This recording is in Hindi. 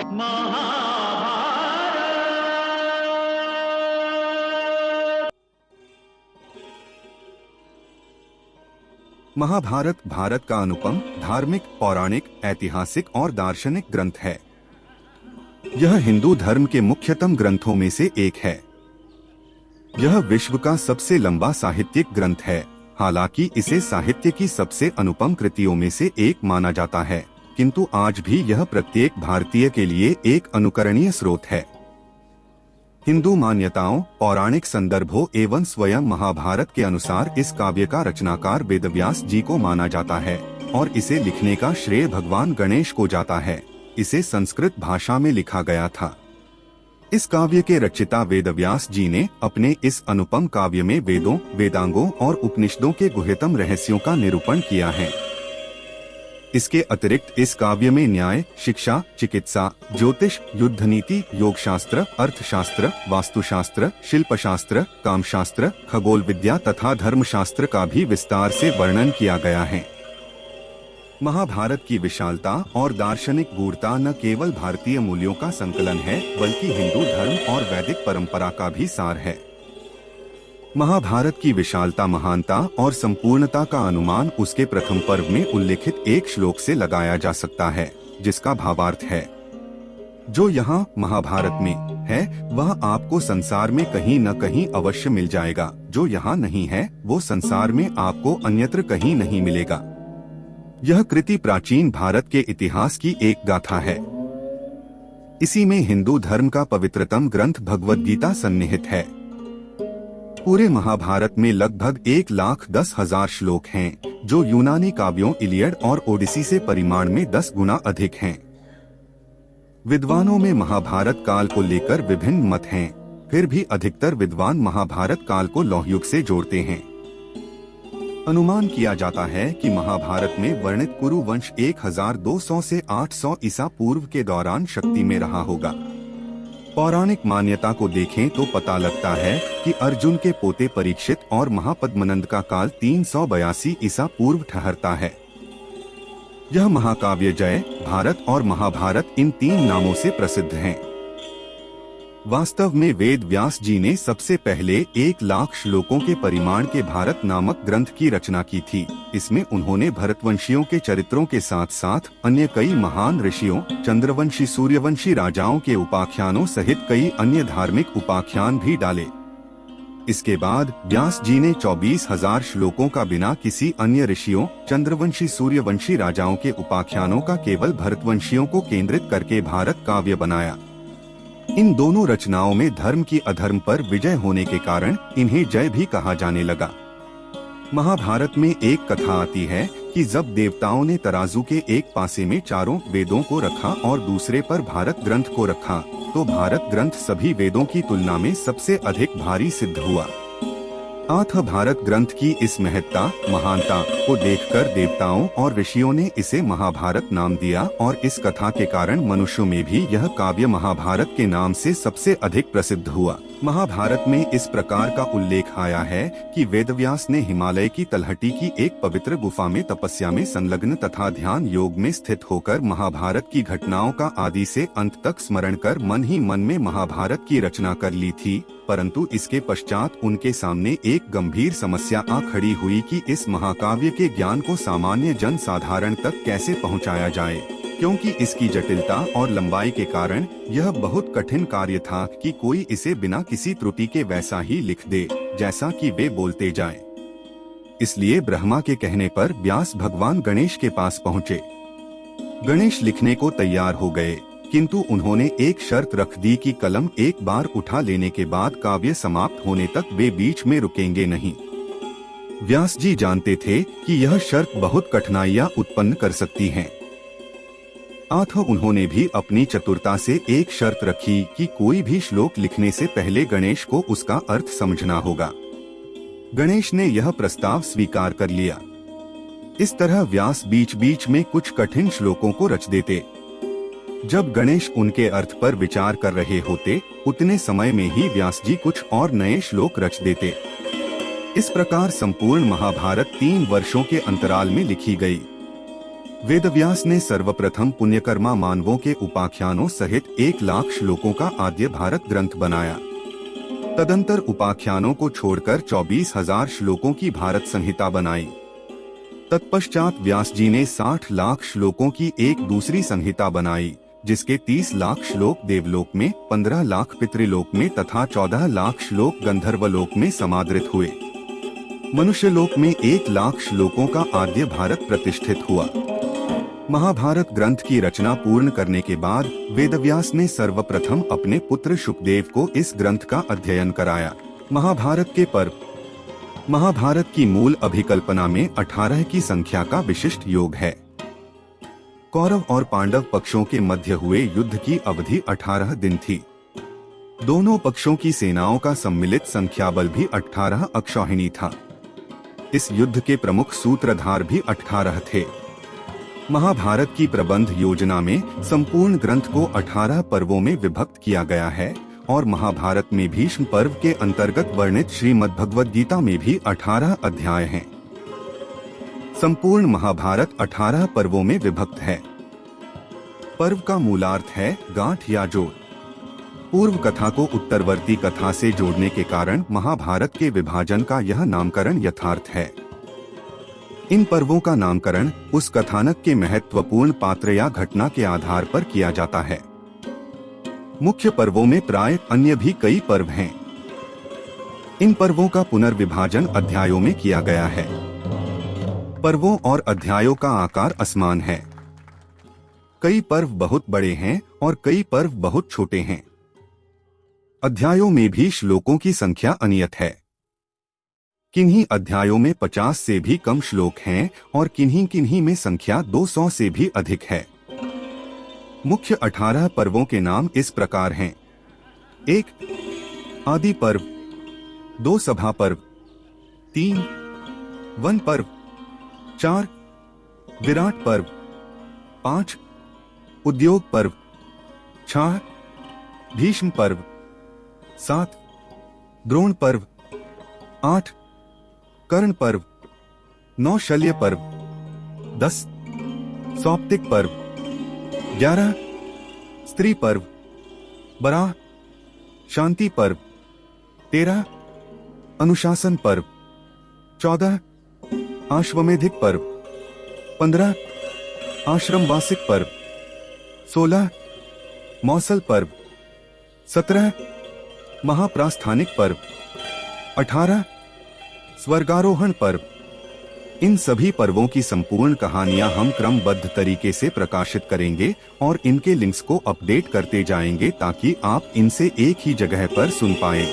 महाभारत भारत का अनुपम धार्मिक, पौराणिक, ऐतिहासिक और दार्शनिक ग्रंथ है। यह हिंदू धर्म के मुख्यतम ग्रंथों में से एक है। यह विश्व का सबसे लंबा साहित्यिक ग्रंथ है। हालांकि इसे साहित्य की सबसे अनुपम कृतियों में से एक माना जाता है, किंतु आज भी यह प्रत्येक भारतीय के लिए एक अनुकरणीय स्रोत है। हिंदू मान्यताओं, पौराणिक संदर्भों एवं स्वयं महाभारत के अनुसार इस काव्य का रचनाकार वेदव्यास जी को माना जाता है और इसे लिखने का श्रेय भगवान गणेश को जाता है। इसे संस्कृत भाषा में लिखा गया था। इस काव्य के रचयिता वेदव्यास जी ने अपने इस अनुपम काव्य में वेदों, वेदांगों और उपनिषदों के गुह्यतम रहस्यों का निरूपण किया है। इसके अतिरिक्त इस काव्य में न्याय, शिक्षा, चिकित्सा, ज्योतिष, युद्ध नीति, योग शास्त्र, अर्थशास्त्र, वास्तुशास्त्र, शिल्पशास्त्र, कामशास्त्र, खगोल विद्या तथा धर्मशास्त्र का भी विस्तार से वर्णन किया गया है। महाभारत की विशालता और दार्शनिक गूढ़ता न केवल भारतीय मूल्यों का संकलन है, बल्कि हिंदू धर्म और वैदिक परंपरा का भी सार है। महाभारत की विशालता, महानता और संपूर्णता का अनुमान उसके प्रथम पर्व में उल्लेखित एक श्लोक से लगाया जा सकता है, जिसका भावार्थ है, जो यहाँ महाभारत में है वह आपको संसार में कहीं न कहीं अवश्य मिल जाएगा। जो यहाँ नहीं है वो संसार में आपको अन्यत्र कहीं नहीं मिलेगा। यह कृति प्राचीन भारत के इतिहास की एक गाथा है। इसी में हिंदू धर्म का पवित्रतम ग्रंथ भगवद गीता सन्निहित है। पूरे महाभारत में लगभग 1,10,000 श्लोक हैं, जो यूनानी काव्यों इलियड और ओडिसी से परिमाण में 10 गुना अधिक हैं। विद्वानों में महाभारत काल को लेकर विभिन्न मत हैं, फिर भी अधिकतर विद्वान महाभारत काल को लौह युग से जोड़ते हैं। अनुमान किया जाता है कि महाभारत में वर्णित कुरु वंश 1200 से 800 ईसा पूर्व के दौरान शक्ति में रहा होगा। पौराणिक मान्यता को देखें तो पता लगता है कि अर्जुन के पोते परीक्षित और महापद्मनंद का काल 382 ईसा पूर्व ठहरता है। यह महाकाव्य जय, भारत और महाभारत इन 3 नामों से प्रसिद्ध हैं। वास्तव में वेद व्यास जी ने सबसे पहले 1,00,000 श्लोकों के परिमाण के भारत नामक ग्रंथ की रचना की थी। इसमें उन्होंने भरतवंशियों के चरित्रों के साथ साथ अन्य कई महान ऋषियों, चंद्रवंशी, सूर्यवंशी राजाओं के उपाख्यानों सहित कई अन्य धार्मिक उपाख्यान भी डाले। इसके बाद व्यास जी ने 24,000 श्लोकों का बिना किसी अन्य ऋषियों, चंद्रवंशी, सूर्यवंशी राजाओं के उपाख्यानों का केवल भरतवंशियों को केंद्रित करके भारत काव्य बनाया। इन दोनों रचनाओं में धर्म की अधर्म पर विजय होने के कारण इन्हें जय भी कहा जाने लगा। महाभारत में एक कथा आती है कि जब देवताओं ने तराजू के एक पासे में चारों वेदों को रखा और दूसरे पर भारत ग्रंथ को रखा, तो भारत ग्रंथ सभी वेदों की तुलना में सबसे अधिक भारी सिद्ध हुआ। अतः भारत ग्रंथ की इस महत्ता, महानता को देखकर देवताओं और ऋषियों ने इसे महाभारत नाम दिया और इस कथा के कारण मनुष्यों में भी यह काव्य महाभारत के नाम से सबसे अधिक प्रसिद्ध हुआ। महाभारत में इस प्रकार का उल्लेख आया है कि वेदव्यास ने हिमालय की तलहटी की एक पवित्र गुफा में तपस्या में संलग्न तथा ध्यान योग में स्थित होकर महाभारत की घटनाओं का आदि से अंत तक स्मरण कर मन ही मन में महाभारत की रचना कर ली थी। परंतु इसके पश्चात उनके सामने एक गंभीर समस्या आ खड़ी हुई कि इस महाकाव्य के ज्ञान को सामान्य जन साधारण तक कैसे पहुंचाया जाए, क्योंकि इसकी जटिलता और लंबाई के कारण यह बहुत कठिन कार्य था कि कोई इसे बिना किसी त्रुटि के वैसा ही लिख दे जैसा कि वे बोलते जाएं। इसलिए ब्रह्मा के कहने पर व्यास भगवान गणेश के पास पहुँचे। गणेश लिखने को तैयार हो गए, किंतु उन्होंने एक शर्त रख दी कि कलम एक बार उठा लेने के बाद काव्य समाप्त होने तक वे बीच में रुकेंगे नहीं। व्यास जी जानते थे कि यह शर्त बहुत कठिनाइयां उत्पन्न कर सकती है। अतः उन्होंने भी अपनी चतुरता से एक शर्त रखी कि कोई भी श्लोक लिखने से पहले गणेश को उसका अर्थ समझना होगा। गणेश ने यह प्रस्ताव स्वीकार कर लिया। इस तरह व्यास बीच बीच में कुछ कठिन श्लोकों को रच देते। जब गणेश उनके अर्थ पर विचार कर रहे होते, उतने समय में ही व्यास जी कुछ और नए श्लोक रच देते। इस प्रकार संपूर्ण महाभारत 3 वर्षों के अंतराल में लिखी गई। वेदव्यास ने सर्वप्रथम पुण्यकर्मा मानवों के उपाख्यानों सहित 1 लाख श्लोकों का आद्य भारत ग्रंथ बनाया। तदंतर उपाख्यानों को छोड़कर 24,000 श्लोकों की भारत संहिता बनाई। तत्पश्चात व्यास जी ने 60 लाख श्लोकों की एक दूसरी संहिता बनाई, जिसके 30 लाख श्लोक देवलोक में, 15 लाख पितृलोक में तथा 14 लाख श्लोक गंधर्वलोक में समादृत हुए। मनुष्यलोक में 1 लाख श्लोकों का आद्य भारत प्रतिष्ठित हुआ। महाभारत ग्रंथ की रचना पूर्ण करने के बाद वेदव्यास ने सर्वप्रथम अपने पुत्र शुकदेव को इस ग्रंथ का अध्ययन कराया। महाभारत के पर्व। महाभारत की मूल अभिकल्पना में 18 की संख्या का विशिष्ट योग है। कौरव और पांडव पक्षों के मध्य हुए युद्ध की अवधि 18 दिन थी। दोनों पक्षों की सेनाओं का सम्मिलित संख्याबल भी 18 अक्षौहिणी था। इस युद्ध के प्रमुख सूत्रधार भी 18 थे। महाभारत की प्रबंध योजना में संपूर्ण ग्रंथ को 18 पर्वों में विभक्त किया गया है और महाभारत में भीष्म पर्व के अंतर्गत वर्णित श्रीमद् भगवद गीता में भी 18 अध्याय हैं। संपूर्ण महाभारत 18 पर्वों में विभक्त है। पर्व का मूलार्थ है गांठ या जोड़। पूर्व कथा को उत्तरवर्ती कथा से जोड़ने के कारण महाभारत के विभाजन का यह नामकरण यथार्थ है। इन पर्वों का नामकरण उस कथानक के महत्वपूर्ण पात्र या घटना के आधार पर किया जाता है। मुख्य पर्वों में प्राय अन्य भी कई पर्व हैं। इन पर्वों का पुनर्विभाजन अध्यायों में किया गया है। पर्वों और अध्यायों का आकार असमान है। कई पर्व बहुत बड़े हैं और कई पर्व बहुत छोटे हैं। अध्यायों में भी श्लोकों की संख्या अनियत है। किन्हीं अध्यायों में 50 से भी कम श्लोक हैं और किन्हीं में संख्या 200 से भी अधिक है। मुख्य 18 पर्वों के नाम इस प्रकार हैं। 1 आदि पर्व, 2 सभा पर्व, 3 वन पर्व, 4 विराट पर्व, 5 उद्योग पर्व, 6 भीष्म पर्व, 7 द्रोण पर्व, 8 कर्ण पर्व, 9 शल्य पर्व, 10 सौप्तिक पर्व, 11 स्त्री पर्व, 12 शांति पर्व, 13 अनुशासन पर्व, 14 आश्वमेधिक पर्व, 15 आश्रमवासिक पर्व, 16 मौसल पर्व, 17 महाप्रास्थानिक पर्व, 18 स्वर्गारोहण पर्व। इन सभी पर्वों की संपूर्ण कहानियां हम क्रमबद्ध तरीके से प्रकाशित करेंगे और इनके लिंक्स को अपडेट करते जाएंगे ताकि आप इनसे एक ही जगह पर सुन पाएं।